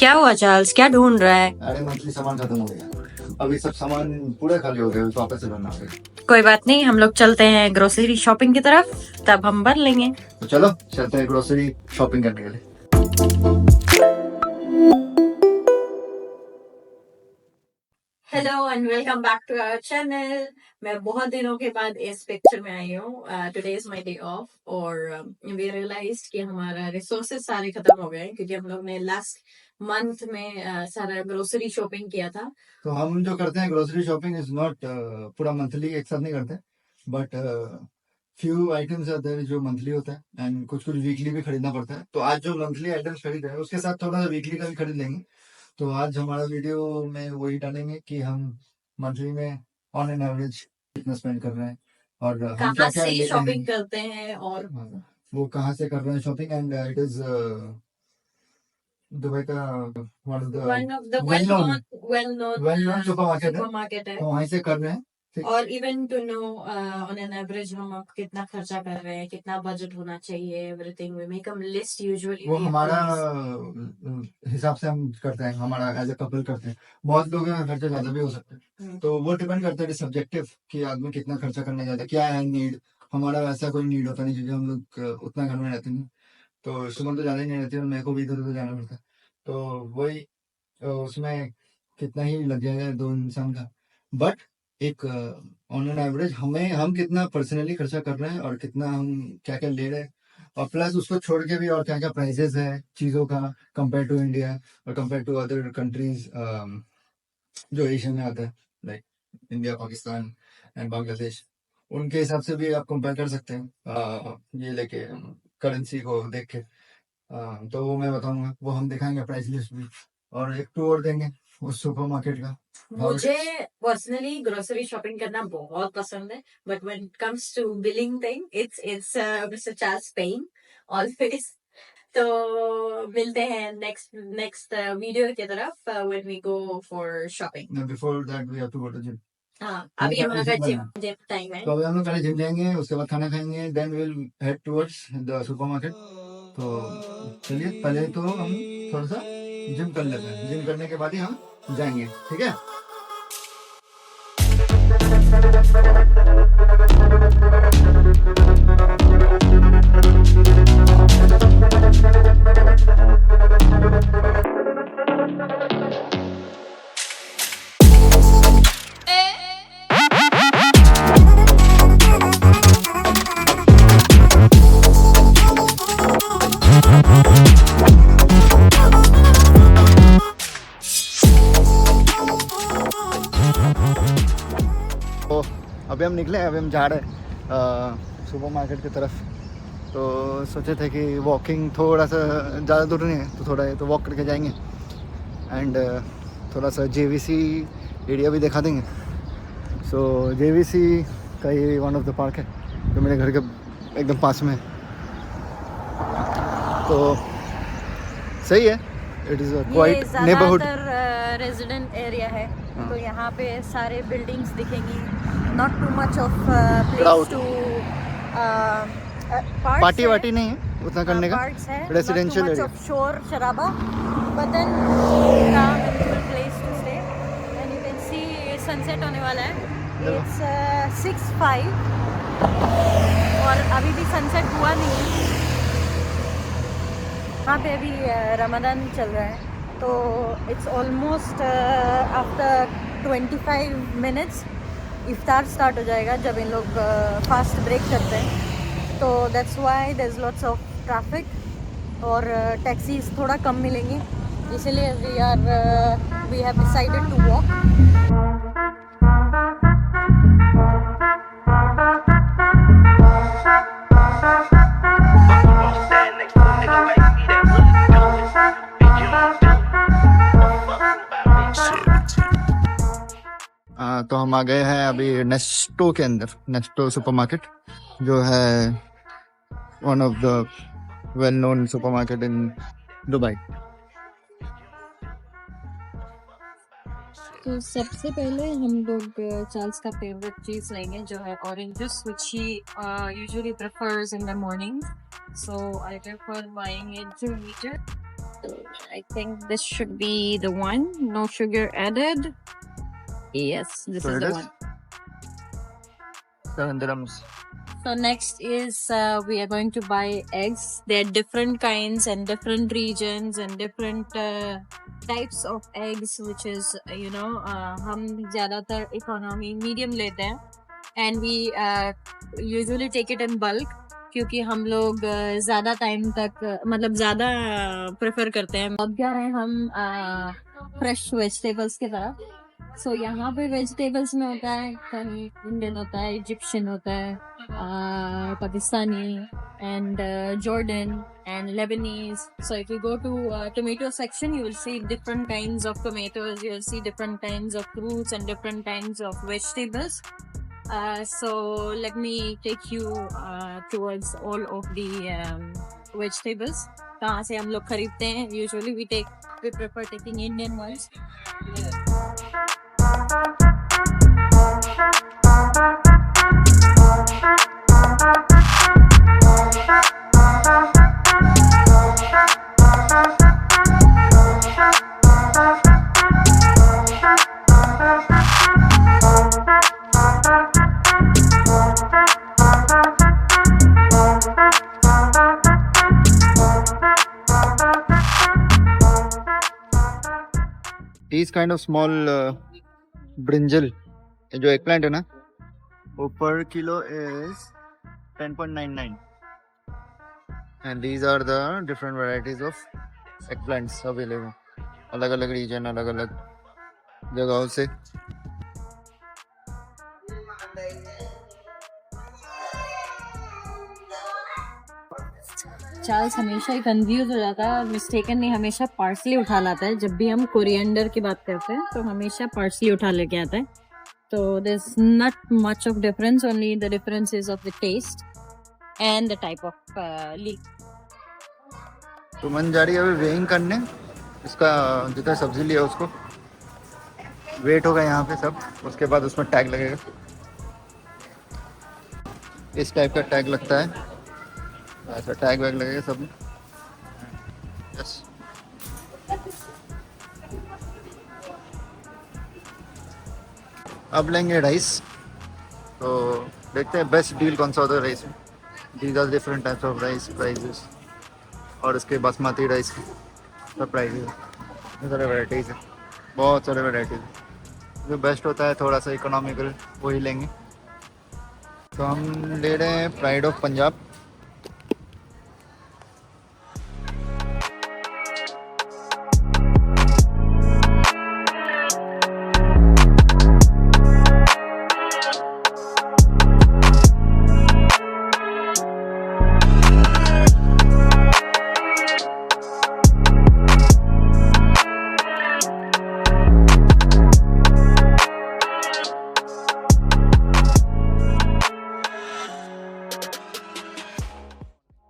क्या हुआ चार्ल्स, क्या ढूंढ रहा है? अरे मंथली सामान खत्म हो गया, अभी सब सामान पूरा खाली हो गया, वापस से भरना पड़ेगा। कोई बात नहीं, हम लोग चलते हैं ग्रोसरी शॉपिंग की तरफ, तब हम भर लेंगे। तो चलो चलते हैं ग्रोसरी शॉपिंग करने के लिए। Hello and welcome back to our channel. मैं बहुत दिनों के बाद इस पिक्चर में आई हूँ। Today is my day of और वी रियलाइज्ड कि हमारा रिसोर्सेज सारे खत्म हो गए क्योंकि हम लोग ने लास्ट मंथ में सारा ग्रोसरी शॉपिंग किया था। तो हम जो करते हैं ग्रोसरी शॉपिंग इज नॉट पूरा मंथली एक साथ नहीं करते, बट फ्यू आइटम्स आते हैं जो मंथली होता है एंड कुछ कुछ वीकली भी खरीदना पड़ता है। तो आज जो मंथली आइटम्स खरीद रहे हैं उसके साथ थोड़ा सा वीकली का भी खरीद लेंगे। तो आज हमारा वीडियो में वही डालेंगे कि हम मंथली में ऑन एन एवरेज कितना स्पेंड कर रहे हैं और हम कहाँ क्या क्या से ले रहे शॉपिंग हैं, करते हैं और वो कहाँ से कर रहे हैं shopping. And it is Dubai का one of the well known supermarket है। तो वहीं से कर रहे हैं। ठीक। और even to know on an average हम अब कितना खर्चा कर रहे हैं, कितना बजट होना चाहिए, everything we make a list usually. वो हमारा हिसाब से हम करते हैं, हमारा एज अ कपल करते हैं। बहुत लोगों का खर्चा ज्यादा भी हो सकता है, तो वो डिपेंड करता है सब्जेक्टिव कि आदमी कितना खर्चा करना चाहता है, क्या है नीड। हमारा वैसा कोई नीड होता नहीं क्योंकि हम लोग उतना घर में रहते नहीं, तो सुमन तो ज्यादा ही नहीं रहती और मेरे को भी इधर उधर जाना पड़ता है। तो वही उसमें कितना ही लग जाएगा दो इंसान का। बट एक ऑन एन एवरेज हम कितना पर्सनली खर्चा कर रहे हैं और कितना हम क्या क्या ले रहे हैं, और प्लस उसको छोड़ के भी और क्या क्या प्राइसेस है चीज़ों का कंपेयर टू इंडिया और कंपेयर टू अदर कंट्रीज जो एशिया में आता है, like India, Pakistan and Bangladesh. उनके हिसाब से भी आप कंपेयर कर सकते हैं ये लेके करेंसी को देख के। तो वो मैं बताऊंगा, वो हम दिखाएंगे प्राइस लिस्ट भी, और एक टूर देंगे उस सुपर मार्केट का। मुझे पर्सनली ग्रोसरी शॉपिंग करना बहुत पसंद है, but when it comes to billing thing it's mister Charles paying always. तो मिलते हैं नेक्स्ट वीडियो की तरफ when we go for shopping. Before that we have to go to gym. हाँ, अभी हमारा जिम टाइम है। तो अभी हम लोग पहले जिम जाएंगे, उसके बाद खाना खाएंगे, then will head towards the supermarket. तो चलिए पहले तो हम थोड़ा सा जिम कर लेते हैं, जिम करने के बाद ही हम जाएंगे, ठीक है। अभी हम निकले हैं, अभी हम जा रहे हैं सुपर मार्केट की तरफ। तो सोचे थे कि वॉकिंग थोड़ा सा ज़्यादा दूर नहीं है, तो थोड़ा है तो वॉक करके जाएंगे एंड थोड़ा सा जेवीसी एरिया भी दिखा देंगे। सो जेवीसी का ये वन ऑफ द पार्क है जो मेरे घर के एकदम पास में है, तो सही है। It is quite neighbourhood resident area है। तो यहाँ पे सारे बिल्डिंग्स दिखेंगी, not too much of place to party वार्टी नहीं है उतना करने का, रेसिडेंशियल एरिया। शोर शराबा, but then place to stay and you can see sunset होने वाला है। इट्स 6:05 और अभी भी सनसेट हुआ नहीं है। यहाँ पे अभी रमज़ान चल रहा है, तो it's almost after 25 minutes iftar start हो जाएगा जब इन लोग फास्ट ब्रेक करते हैं। तो that's why there is lots of traffic और टैक्सीज थोड़ा कम मिलेंगी, इसलिए we have decided to walk. तो हम आ गए हैं अभी नेस्टो के अंदर, नेस्टो सुपरमार्केट जो है one of the well known supermarket in Dubai. तो सबसे पहले हम लोग चार्ल्स का फेवरेट चीज लेंगे जो है orange juice, which he usually prefers in the morning. So I prefer buying it 2 liter. I think this should be the one. No sugar added. Yes, this So is it the is one. 7 dirhams. So next is we are going to buy eggs. There are different kinds and different regions and different types of eggs, which is हम ज़्यादातर economy medium लेते हैं, and we usually take it in bulk क्योंकि हम लोग ज़्यादा time तक मतलब ज़्यादा प्रेफर करते हैं. अब जा रहे हैं हम फ्रेश वेजिटेबल्स की तरफ. सो यहाँ पे वेजिटेबल्स में होता है कहीं इंडियन होता है, इजिप्शियन होता है, Pakistani and Jordan and Lebanese. So if you go to tomato section, you will see different kinds of tomatoes. You will see different kinds of fruits and different kinds of vegetables. So let me take you towards all of the vegetables. कहाँ से हम लोग खरीदते हैं? Usually we prefer taking Indian ones. These kind of small brinjal, जो eggplant है ना, वो per kilo is 10.99. And these are the different varieties of eggplants available. अलग अलग region, अलग अलग जगहों से. चार्ल्स हमेशा ही कंफ्यूज हो जाता है और मिस्टेकनली हमेशा पार्सली उठा लाता है. जब भी हम कोरिएंडर की बात करते हैं तो हमेशा पार्सली उठा लेके आता है. तो there is not much of difference, only the difference is of the taste and the type of leaf. तो मन जा रही है अभी वेइंग करने. इसका जितना सब्जी लिया उसको वेट होगा यहाँ पे सब, उसके बाद उसमें टैग लगेगा. इस टाइप का टैग लगता है, ऐसा टैग वैग लगेगा सब में. यस. अब लेंगे राइस. तो देखते हैं बेस्ट डील कौन सा होता है राइस में. These are different types of rice prices, और इसके बासमती राइस की सब प्राइजेस. बहुत सारे वेराइटीज़ है, बहुत सारे वेराइटीज़. जो बेस्ट होता है थोड़ा सा इकोनॉमिकल वही लेंगे. तो हम ले रहे हैं प्राइड ऑफ पंजाब.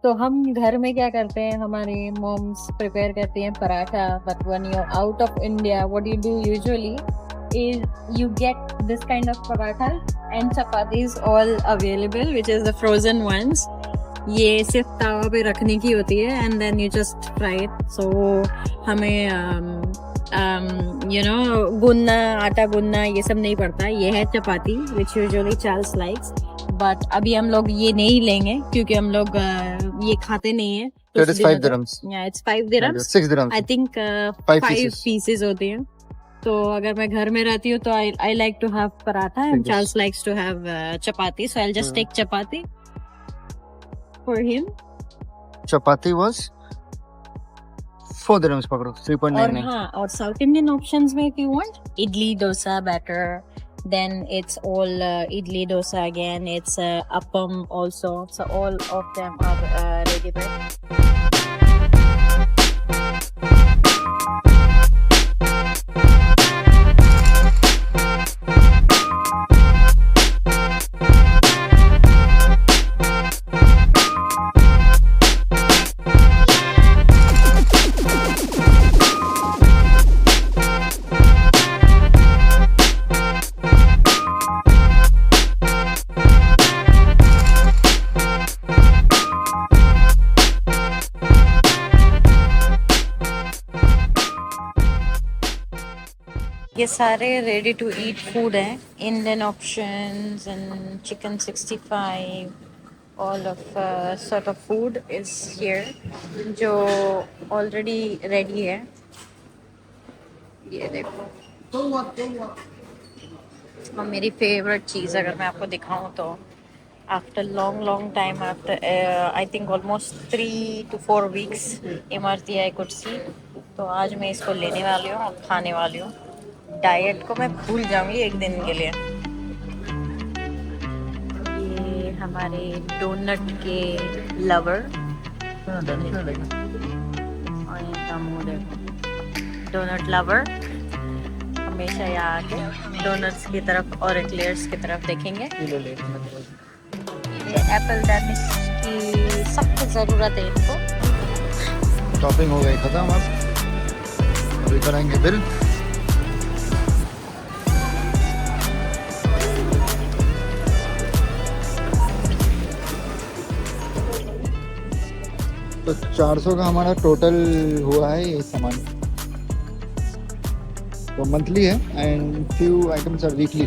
तो हम घर में क्या करते हैं, हमारी मॉम्स प्रिपेयर करती हैं paratha. But when you are out of India, what you do usually is you get this kind of paratha and chapatis all available, which is the frozen ones. ये सिर्फ तावा पे रखने की होती है and then you just fry it. So हमें गुनना, आटा गुनना ये सब नहीं पड़ता. ये है चपाती which usually Charles likes. But अभी हम लोग ये नहीं लेंगे क्योंकि हम लोग ये खाते नहीं है. So it is 5 dirhams. Yeah, it's 5 dirhams. 6 dirhams. I think 5 pieces होते हैं. तो अगर मैं घर में रहती हूँ तो I like to have paratha and Charles likes to have chapati. So I'll just take chapati for him. Chapati was 4 dirhams पकड़ो, 3.99. और हाँ, और South Indian options में if you want idli dosa batter, then it's all idli dosa again. It's appam also. So all of them are ready made. ये सारे ready to eat food हैं, Indian options and chicken 65, all of sort of food is here जो already ready है। ये देखो, और मेरी favourite चीज़ अगर मैं आपको दिखाऊं तो after long long time, after I think almost 3 to 4 weeks, Imarti I could see. तो आज मैं इसको लेने वाली हूँ और खाने वाली हूँ। डाइट को मैं भूल जाऊंगी एक दिन के लिए। ये हमारे डोनट के लवर, और इनका मुंह देखो, डोनट लवर हमेशा यहाँ आके डोनट्स की तरफ और एक्लेयर्स की तरफ देखेंगे। ये एप्पल डैनिश की सख्त ज़रूरत है इनको। शॉपिंग हो गई खत्म, अब अभी करेंगे बिल। तो 400 का हमारा टोटल हुआ है ये सामान। तो मंथली है and few items are weekly.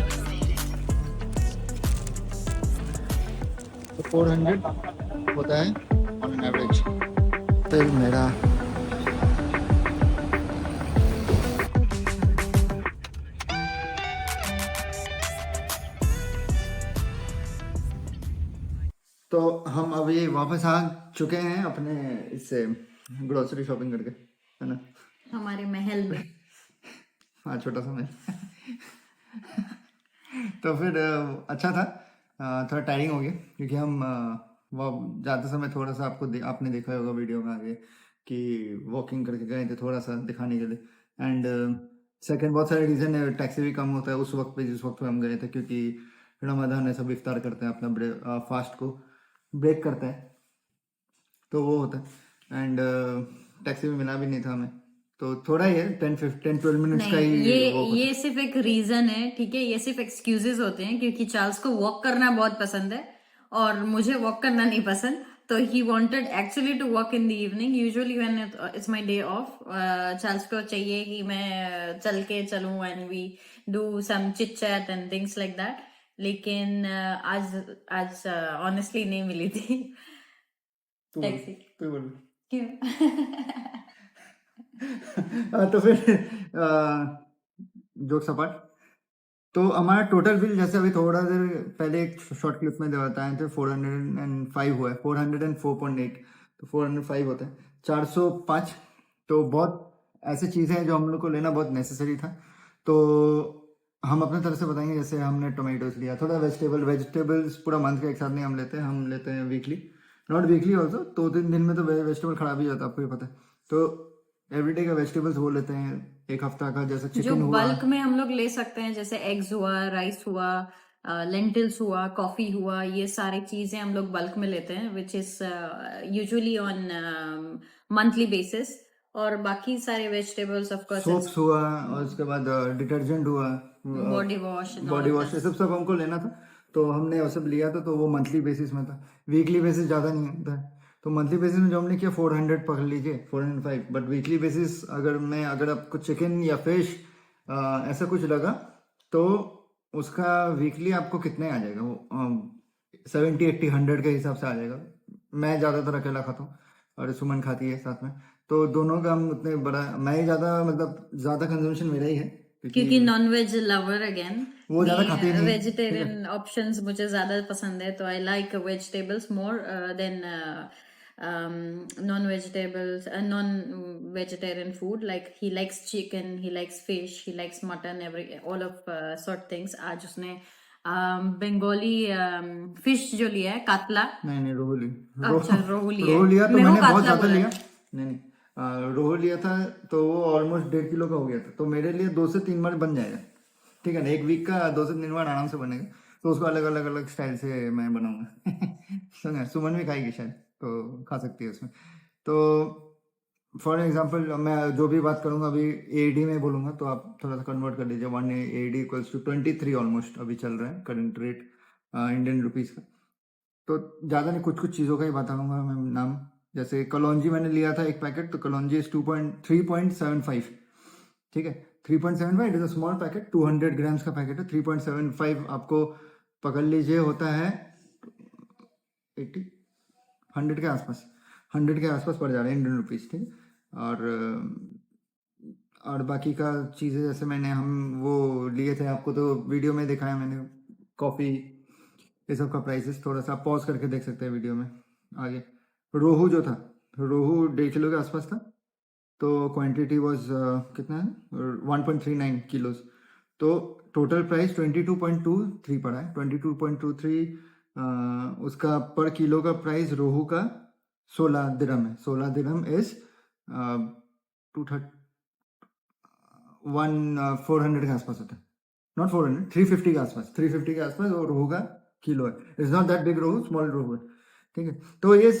तो 400 होता है ऑन एन एवरेज। फिर मेरा तो हम अभी वापस आ चुके हैं अपने इससे ग्रोसरी शॉपिंग करके, है ना, हमारे महल में। हाँ छोटा सा मैं तो फिर अच्छा था, थोड़ा टायरिंग हो गया क्योंकि हम वो जाते समय थोड़ा सा आपने देखा होगा वीडियो में आगे कि वॉकिंग करके गए थे थोड़ा सा दिखाने के लिए। एंड सेकंड बहुत सारे रीज़न है, टैक्सी भी कम होता है उस वक्त पे जिस वक्त पे हम गए थे, क्योंकि रमज़ान है, सब इफ्तार करते हैं, अपना फास्ट को ब्रेक करते हैं, तो वो होता है। एंड टैक्सी में मिला भी नहीं था हमें, तो थोड़ा ही है 10-12 मिनट्स का ही ये सिर्फ एक रीजन है, ठीक है, ये सिर्फ एक्सक्यूजेस होते हैं क्योंकि चार्ल्स को वॉक करना बहुत पसंद है और मुझे वॉक करना नहीं पसंद। तो he wanted actually to walk in the evening, usually when it's my day off. Charles को चाहिए कि मैं चल के चलूं and we do some chit chat and things like that. लेकिन आज ऑनेस्टली नहीं मिली थी टैक्सी। तो बोल क्यों? तो फिर जोक सपाट। तो हमारा टोटल बिल जैसे अभी थोड़ा देर पहले एक शॉर्ट क्लिप में बताए थे 405 हुआ है, 404.8, तो 405 होता है 405। तो बहुत ऐसी चीज़ें हैं जो हम लोग को लेना बहुत नेसेसरी था। तो हम अपने तरफ से बताएंगे, जैसे हमने टोमेटोज लिया, थोड़ा वेजिटेबल्स पूरा मंथ का एक साथ नहीं हम लेते हैं वीकली, नॉट वीकली ऑल्सो, 2-3 दिन में तो वेजिटेबल खराब ही जाता है, आपको ही पता है। तो एवरीडे का वेजिटेबल्स वो लेते हैं, एक हफ्ता का, जैसे जो चिकन हुआ, बल्क में हम लोग ले सकते हैं, जैसे एग्स हुआ, राइस हुआ, लेंटिल्स हुआ, कॉफी हुआ, ये सारी चीजें हम लोग बल्क में लेते हैं, which is usually on monthly basis. और बाकी सारे वेजिटेबल्स ऑफ कोर्स, सोप्स हुआ, और उसके बाद डिटर्जेंट हुआ, बॉडी वॉश, ये सब हमको लेना था। तो हमने वो सब लिया था, तो वो मंथली बेसिस में था, वीकली बेसिस ज़्यादा नहीं होता है। तो मंथली बेसिस में जो हमने किया 400 पकड़ लीजिए, 405। बट वीकली बेसिस अगर आपको चिकन या फिश ऐसा कुछ लगा, तो उसका वीकली आपको कितने आ जाएगा, वो 70-80-100 के हिसाब से आ जाएगा। मैं ज़्यादातर अकेला खाता हूँ और सुमन खाती है साथ में, तो दोनों का हम उतने बड़ा, मैं ही ज़्यादा, मतलब ज़्यादा कंजम्पशन मेरा ही है क्योंकि नॉन वेज लवर अगेन, वो ज़्यादा खाते नहीं। वेजिटेरियन ऑप्शंस मुझे ज्यादा पसंद है, तो I like vegetables more than non-vegetarian food. Like he likes chicken, he likes fish, he likes mutton, all of sort things. आज उसने बंगाली फिश जो लिया है, कातला। नहीं रोहू अच्छा, रोहू लिया रोहू लिया तो मैंने बहुत ज्यादा लिया। नहीं, रोहू लिया था तो वो ऑलमोस्ट 1.5 किलो का हो गया था, तो मेरे लिए 2 से 3 बार बन जाएगा, ठीक है ना, एक वीक का 2 से 3 बार आराम से बनेगा। तो उसको अलग अलग स्टाइल से मैं बनाऊंगा सुमन भी खाएगी शायद, तो खा सकती है उसमें। तो फॉर एग्जाम्पल मैं जो भी बात करूंगा अभी एडी में बोलूंगा, तो आप थोड़ा सा कन्वर्ट कर लीजिए। 1 AD इक्वल्स टू 23 ऑलमोस्ट अभी चल रहा है करंट रेट इंडियन रुपीज़ का। तो ज़्यादा नहीं, कुछ चीज़ों का ही बताऊंगा मैं नाम। जैसे कलौंजी मैंने लिया था एक पैकेट, तो कलौंजी इज 3.75, ठीक है। 3.75 it is a small packet, 200 grams का पैकेट है। 3.75 आपको पकड़ लीजिए होता है 80 100 के आसपास, 100 के आसपास पड़ जा रहे हैं इंडियन रुपीज़, ठीक है। और बाकी का चीज़ें जैसे मैंने हम वो लिए थे, आपको तो वीडियो में दिखाया मैंने, कॉफ़ी ये सब का प्राइसेस थोड़ा सा पॉज करके देख सकते हैं वीडियो में आगे। रोहू जो था, रोहू 1.5 किलो के आसपास था, तो क्वांटिटी वाज कितना है 1.39 किलोज, तो टोटल प्राइस 22.23 पड़ा है। 22.23 उसका पर किलो का प्राइस रोहू का 16 दिरहम है। 16 दिरहम इज 400 के आसपास होता है, नॉट 400, 350 के आसपास, 350 के आसपास और रोहू का किलो है। It's not that big rohu, small rohu है, ठीक है। तो ये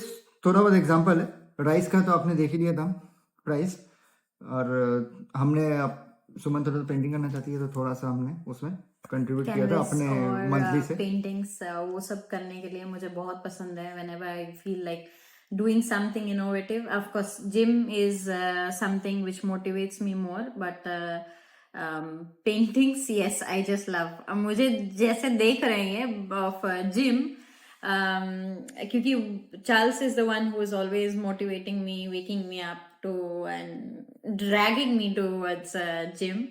थोड़ा बहुत एग्जांपल है। राइस का तो आपने देख ही लिया था प्राइस, और हमने अब सुमन थोड़ा पेंटिंग करना चाहती है तो थोड़ा सा हमने उसमें कंट्रीब्यूट किया था कैनवस अपने मंथली और से। पेंटिंग्स वो सब करने के लिए मुझे बहुत पसंद है। whenever I feel like doing something innovative, of course gym is something which motivates me more, but paintings, yes, I just love. अब मुझे जैसे देख रहे हैं of gym, क्योंकि Charles is the one who is always motivating me, waking me up to and dragging me towards gym.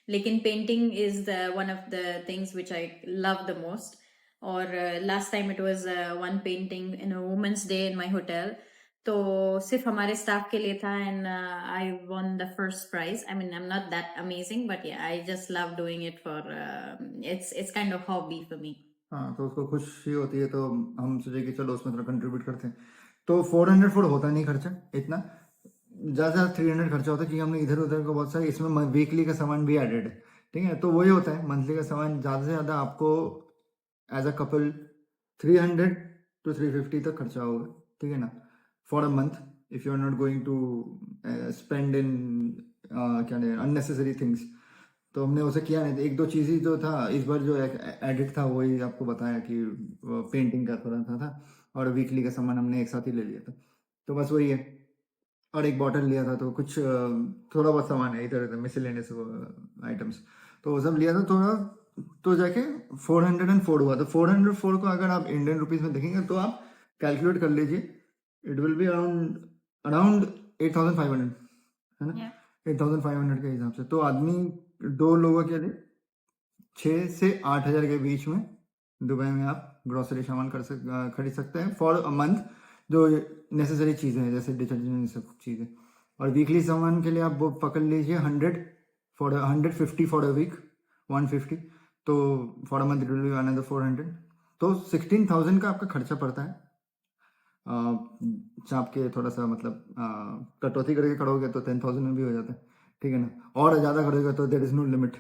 लेकिन painting is the one of the things which I love the most. और last time it was one painting in women's day in my hotel, तो सिर्फ हमारे staff के लिए था, and I won the first prize. I mean I am not that amazing, but I just love doing it for it's kind of hobby for me. हाँ, तो उसको खुशी होती है, तो हम सोचे कि चलो उसमें थोड़ा कंट्रीब्यूट करते हैं। तो 400 फुट होता नहीं खर्चा इतना, ज़्यादा 300 खर्चा होता है, क्योंकि हमने इधर उधर को बहुत सारे, इसमें वीकली का सामान भी एडेड है, ठीक है। तो वही होता है मंथली का सामान, ज़्यादा से ज़्यादा आपको एज अ कपल 300 to 350 तक खर्चा होगा, ठीक है ना, for a month, if you are not going to spend in क्या अननेसेसरी थिंग्स। तो हमने उसे किया नहीं, एक दो चीज़ ही तो था इस बार जो एडिट था, वही आपको बताया कि पेंटिंग का थोड़ा था और वीकली का सामान हमने एक साथ ही ले लिया था, तो बस वही है। और एक बॉटल लिया था, तो कुछ थोड़ा बहुत सामान है इधर उधर मिसलेनियस आइटम्स, तो वो सब लिया था थोड़ा, तो जाके 404 हुआ। तो 404 को अगर आप इंडियन रुपीज़ में देखेंगे तो आप कैलकुलेट कर लीजिए, इट विल बी अराउंड 8,500, है ना, 8,500 के हिसाब से। तो आदमी 2 लोगों के लिए 6 से 8 हज़ार के बीच में दुबई में आप ग्रोसरी सामान खरीद सकते हैं फॉर अ मंथ, जो नेसेसरी चीज़ें हैं जैसे डिटर्जेंट सब चीज़ें। और वीकली सामान के लिए आप वो पकड़ लीजिए 150 फॉर अ वीक, 150, तो for a month it will be another 400, तो 16,000 का आपका खर्चा पड़ता है। चाप के थोड़ा सा मतलब कटौती करके करोगे तो 10,000 में भी हो जाता है, ठीक है ना। और ज़्यादा करोगे तो देयर इज नो लिमिट,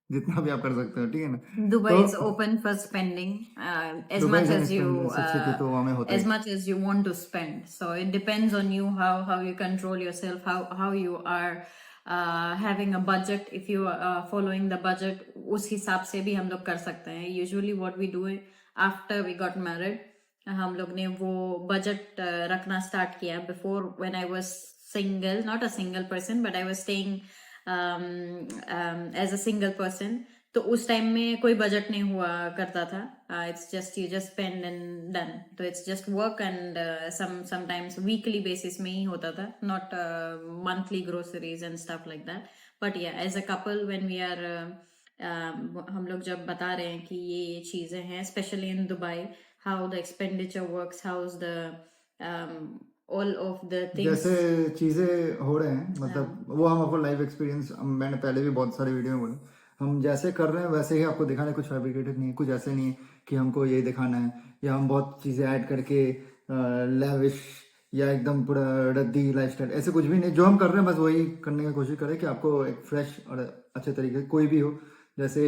जितना भी आप कर सकते हो, ठीक है ना। Dubai तो is open for spending as Dubai much से as you सब्सिडी तो हमें होता as है। much as you want to spend. So it depends on you how you control yourself, how you are having a budget. If you are following the budget, उस हिसाब से भी हम लोग कर सकते हैं. Usually what we do after we got married, हम लोग ने वो बजट रखना स्टार्ट किया. Before, when I was single, not a single person, but I was staying as a single person, तो उस टाइम में कोई बजट नहीं हुआ करता था. It's just you just spend and done. तो it's just work and sometimes weekly basis में ही होता था, not monthly groceries and stuff like that. But yeah as a couple when we are हम लोग जब बता रहे हैं कि ये चीज़ें हैं, specially in Dubai, how the expenditure works, how is the all of the things, जैसे चीज़ें हो रहे हैं, मतलब वो हम आपको लाइव एक्सपीरियंस, मैंने पहले भी बहुत सारी वीडियो में बोला, हम जैसे कर रहे हैं वैसे ही आपको दिखाना है, कुछ फैब्रिकेटेड नहीं है, कुछ ऐसे नहीं है कि हमको ये दिखाना है या हम बहुत चीज़ें ऐड करके लेविश या एकदम पूरा रद्दी लाइफस्टाइल, ऐसे कुछ भी नहीं। जो हम कर रहे हैं बस वही करने की कोशिश करें कि आपको एक फ्रेश और अच्छे तरीके कोई भी हो, जैसे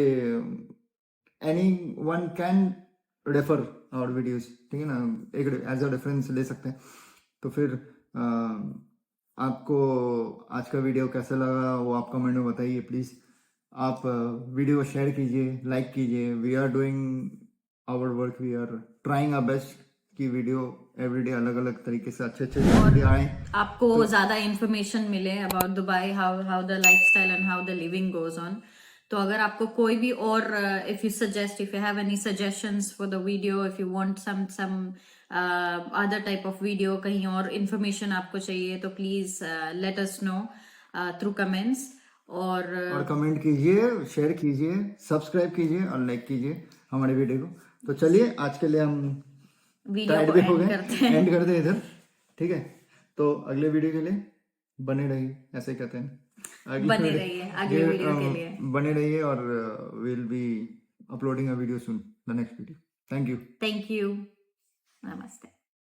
anyone can refer our videos, ठीक है ना, एक एज अ रेफरेंस ले सकते हैं। तो फिर आपको आज का वीडियो कैसा लगा वो आप कमेंट में बताइए प्लीज़। आप वीडियो को शेयर कीजिए, लाइक कीजिए। We are doing our work, we are trying our best कि वीडियो एवरीडे अलग अलग तरीके से अच्छे अच्छे वीडियो आए। आपको ज्यादा इंफॉर्मेशन मिले about Dubai, how the lifestyle and how the living goes on. तो अगर आपको कोई भी और if you have any suggestions for the video, if you want some other type of video, कहीं और इंफॉर्मेशन आपको चाहिए, तो please let us know through comments. और कमेंट कीजिए, शेयर कीजिए, सब्सक्राइब कीजिए और लाइक कीजिए हमारे वीडियो को। तो चलिए आज के लिए हम वीडियो टाइड को भी हो एंड गए, करते हैं। एंड करते हैं इधर, ठीक है। तो अगले वीडियो के लिए बने रहिए, ऐसे ही कहते हैं बने रहिए अगले वीडियो के लिए। बने रहिए और will be uploading a video soon, the next video. Thank you. Thank you, नमस्ते।